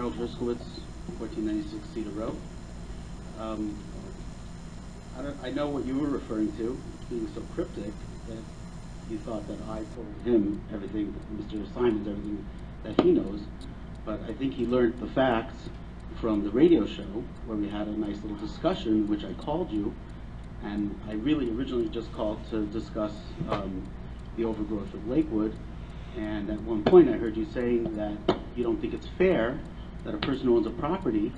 Harold Herskowitz, 1496 Cedar Road. I know what you were referring to, being so cryptic that you thought that I told him everything, Mr. Simons, everything that he knows, but I think he learned the facts from the radio show where we had a nice little discussion, which I called you, and I really originally just called to discuss the overgrowth of Lakewood, and at one point I heard you saying that you don't think it's fair that a person who owns a property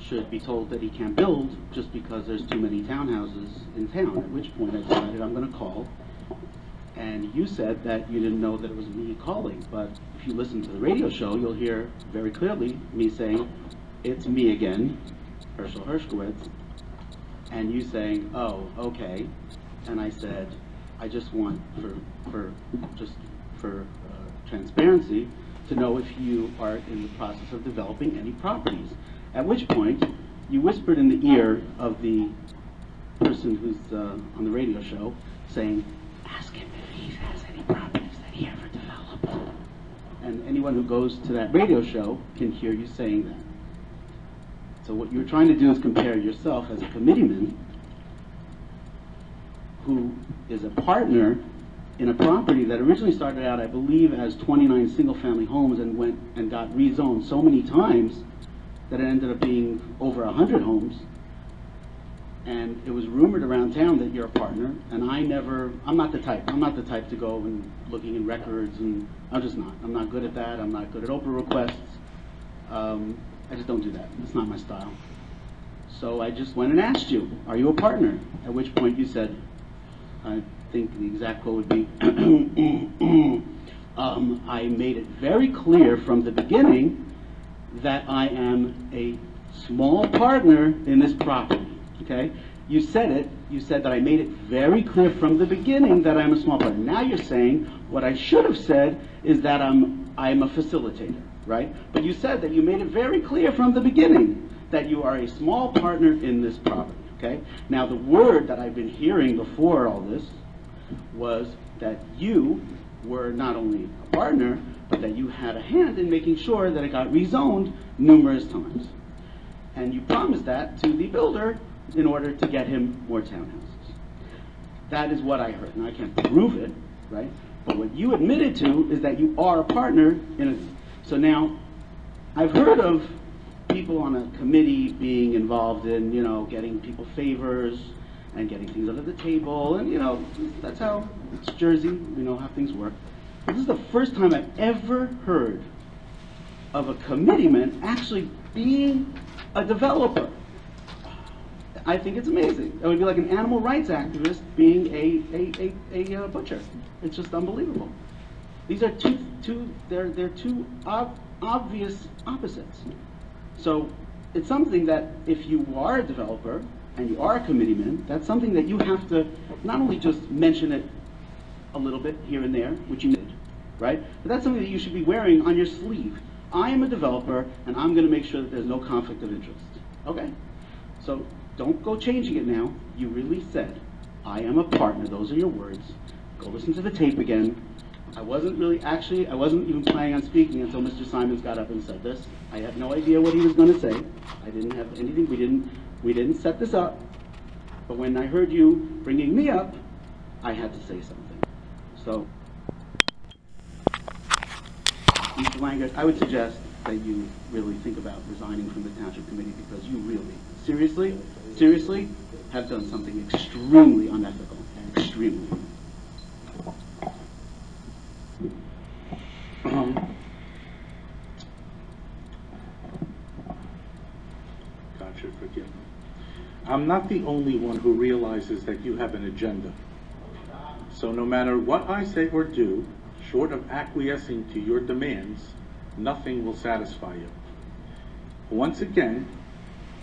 should be told that he can't build just because there's too many townhouses in town, at which point I decided I'm going to call. And you said that you didn't know that it was me calling, but if you listen to the radio show, you'll hear very clearly me saying, "It's me again, Herschel Hershkowitz," and you saying, "Oh, okay." And I said, "I just want for transparency to know if you are in the process of developing any properties." At which point, you whispered in the ear of the person who's on the radio show, saying, "Ask him if he has any properties that he ever developed." And anyone who goes to that radio show can hear you saying that. So what you're trying to do is compare yourself as a committeeman who is a partner in a property that originally started out, I believe, as 29 single-family homes and went and got rezoned so many times that it ended up being over 100 homes. And it was rumored around town that you're a partner, and I'm not the type to go and looking in records, and I'm just not. I'm not good at that. I'm not good at Oprah requests. I just don't do that. It's not my style. So I just went and asked you, "Are you a partner?" At which point you said, I think the exact quote would be, "I made it very clear from the beginning that I am a small partner in this property." Okay? You said it. You said that I made it very clear from the beginning that I'm a small partner. Now you're saying what I should have said is that I'm a facilitator, right? But you said that you made it very clear from the beginning that you are a small partner in this property. Okay? Now the word that I've been hearing before all this was that you were not only a partner, but that you had a hand in making sure that it got rezoned numerous times. And you promised that to the builder in order to get him more townhouses. That is what I heard. Now I can't prove it, right? But what you admitted to is that you are a partner in it. So now, I've heard of people on a committee being involved in, getting people favors and getting things under the table, and that's how it's Jersey, we know how things work. But this is the first time I've ever heard of a committeeman actually being a developer. I think it's amazing. It would be like an animal rights activist being a butcher. It's just unbelievable. These are they're two obvious opposites. So it's something that if you are a developer and you are a committeeman, that's something that you have to not only just mention it a little bit here and there, which you did, right? But that's something that you should be wearing on your sleeve. I am a developer, and I'm going to make sure that there's no conflict of interest. Okay? So don't go changing it now. You really said, "I am a partner." Those are your words. Go listen to the tape again. I wasn't even planning on speaking until Mr. Simons got up and said this. I had no idea what he was going to say. I didn't have anything. We didn't set this up. But when I heard you bringing me up, I had to say something. So, Mr. Langert, I would suggest that you really think about resigning from the Township Committee, because you really, seriously, have done something extremely unethical. Extremely. God should forgive me. I'm not the only one who realizes that you have an agenda. So no matter what I say or do, short of acquiescing to your demands, nothing will satisfy you. Once again,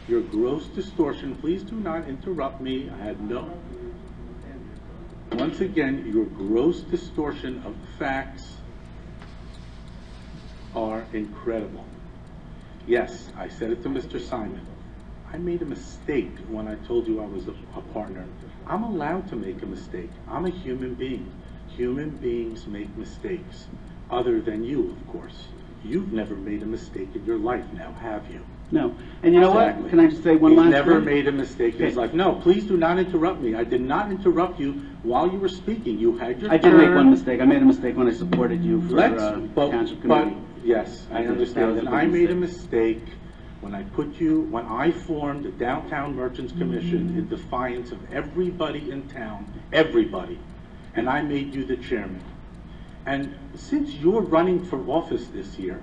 your gross distortion, please do not interrupt me. Once again, your gross distortion of the facts are incredible. Yes, I said it to Mr. Simon. I made a mistake when I told you I was a partner. I'm allowed to make a mistake. I'm a human being. Human beings make mistakes. Other than you, of course. You've never made a mistake in your life now, have you? No. And you know Exactly. what? Can I just say one He's last never thing? made a mistake in his life. No, please do not interrupt me. I did not interrupt you while you were speaking. You had your I turn. did make one mistake. I made a mistake when I supported you for Township Committee. Yes, I That understand. was a And big I made a mistake. mistake when I formed the Downtown Merchants Commission in defiance of everybody in town, everybody. And I made you the chairman. And since you're running for office this year,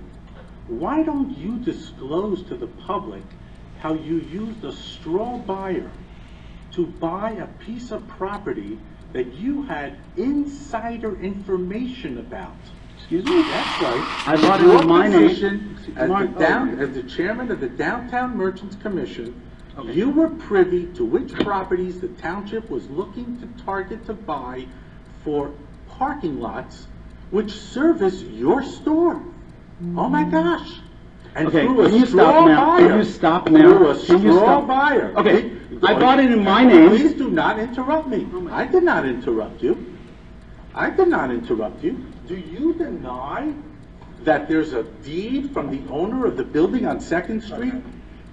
why don't you disclose to the public how you used a straw buyer to buy a piece of property that you had insider information about? Excuse me? That's right. I bought it Your in my position name. as the chairman of the Downtown Merchants Commission, Okay. you were privy to which properties the township was looking to target to buy for parking lots which service your store. Oh my gosh. And Okay, through a can you straw stop now? buyer. Can you stop now? Through a Can you straw stop? buyer. Okay, I bought it in my name. Please do not interrupt me. I did not interrupt you. I did not interrupt you. Do you deny that there's a deed from the owner of the building on 2nd Street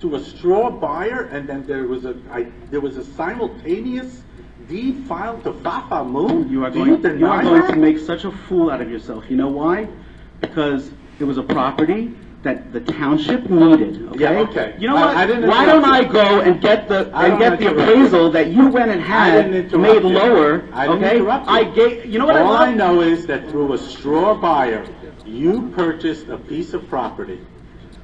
to a straw buyer, and then there was a simultaneous deed filed to Fafa Moon? You are Do going deny to make such a fool out of yourself. You know why? Because it was a property that the township needed. Okay. Yeah, okay. You know what? I didn't Why don't I interrupt you. go and get the I don't interrupt appraisal that you went and I had didn't interrupt made you. lower? I didn't okay. interrupt you. I gave. You know what All I I love? know is that through a straw buyer, you purchased a piece of property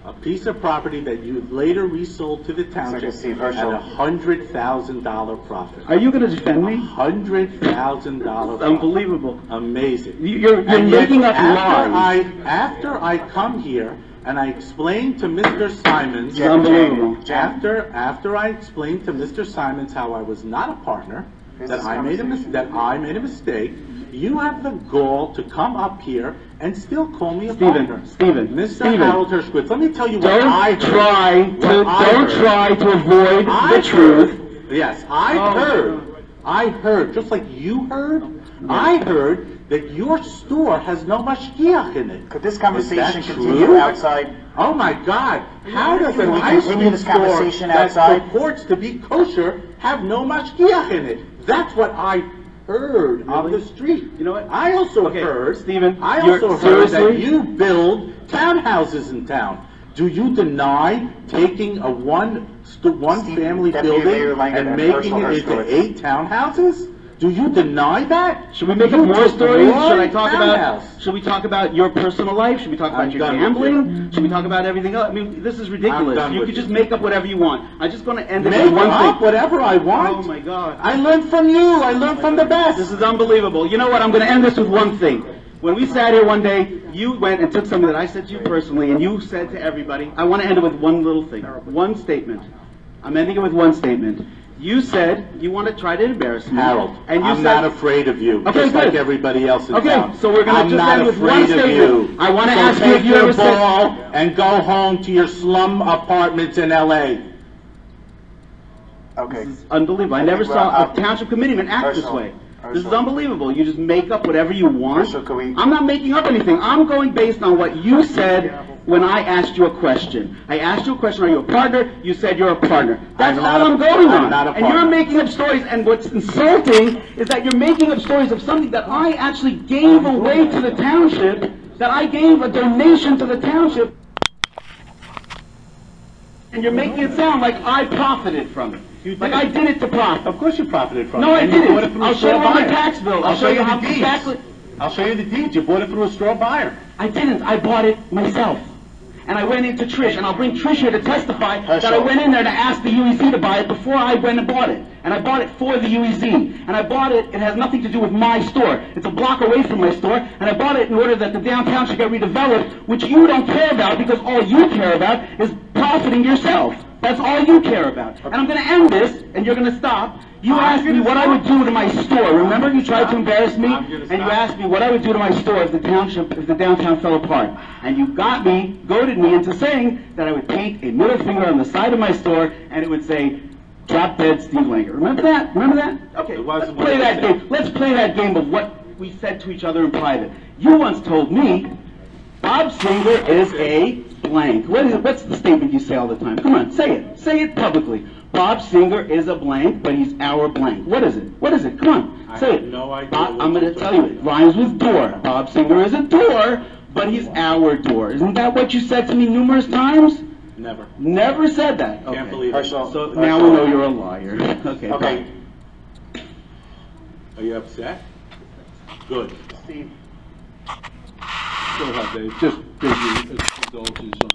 that you later resold to the township Steve at Herschel. $100,000 profit. Are you going to defend me? $100,000 profit. Unbelievable. Amazing. You're And yet, making up after lies. after I come here and I explain to Mr. Simons, It's unbelievable. after I explained to Mr. Simons how I was not a partner, that I made a mistake, you have the gall to come up here and still call me a partner. Mr. Harold Hershkowitz, let me tell you what I Don't heard. don't try to avoid the truth. Yes, I heard, just like you heard, I heard that your store has no mashgiach in it. Could this conversation Is that continue true? outside? Oh my God! How does Can an we ice continue cream this store conversation that outside? purports to be kosher have no mashgiach in it? That's what I heard on Really? the street. You know what? I also Okay, heard, Stephen, I you're- also heard that seriously? you build townhouses in town. Do you deny taking a one-family Deputy Mayor building Langert and and making Herschel it into Hershkowitz. 8 townhouses? Do you deny that? Should we make You up more took stories? one Should I talk townhouse. about? Should we talk about your personal life? Should we talk I'm about your done with gambling? Should we talk about everything else? I mean, this is ridiculous. done You with could just you. make up whatever you want. I'm just going to end it Make with one up thing. whatever I want. Oh my God! I learned from you. I learned from the best. This is unbelievable. You know what? I'm going to end this with one thing. When we sat here one day, you went and took something that I said to you personally, and you said to everybody. I want to end it with one little thing, one statement. I'm ending it with one statement. You said you want to try to embarrass me. Harold, and you I'm said, not afraid of you, Okay, just like good. everybody else in Okay, town. so we're gonna I'm just not end with one afraid of statement. you. I wanna So ask you take if you your ever said- ball and go home to your slum apartments in L.A. Okay. This is unbelievable. I never think saw we're- a township committeeman act this Herschel, way. This is Herschel. unbelievable. You just make up whatever you want. Herschel, can we- I'm not making up anything. I'm going based on what you said when I asked you a question. I asked you a question, are you a partner? You said you're a partner. That's I'm all not I'm a- going I'm on. not a And you're partner. making up stories, and what's insulting is that you're making up stories of something that I actually gave away to the township, that I gave a donation to the township, and you're making it sound like I profited from it. Like I did it to profit. Of course you profited from No, it. I And you bought it didn't. from a I'll show straw you on my buyer. tax bill. I'll show you how the deeds. exactly. I'll show you the deeds. You bought it through a straw buyer. I didn't. I bought it myself. And I went into Trish, and I'll bring Trish here to testify that I went in there and I asked the UEZ to buy it before I went and bought it. And I bought it for the UEZ. And I bought it, it has nothing to do with my store. It's a block away from my store. And I bought it in order that the downtown should get redeveloped, which you don't care about because all you care about is profiting yourself. That's all you care about. And I'm going to end this, and you're going to stop. You asked me what I would do to my store. Remember, you tried to embarrass me, and you asked me what I would do to my store if the downtown fell apart. And you goaded me into saying that I would paint a middle finger on the side of my store, and it would say, "Drop dead Steve Langert." Remember that? Remember that? Okay, It let's wasn't what play it that said. game. Let's play that game of what we said to each other in private. You once told me Bob Singer is a blank. What's the statement you say all the time? Come on, say it. Say it publicly. Bob Singer is a blank, but he's our blank. What is it? What is it? Come on, say it. I have no idea. I'm going to tell you. It rhymes with door. Bob Singer is a door, but he's our door. Isn't that what you said to me numerous times? Never. Never said that. Okay. Can't believe it. So now we know you're a liar. Okay. Okay. Are you upset? Good. Steve. Go ahead, Dave. Just give you indulgence on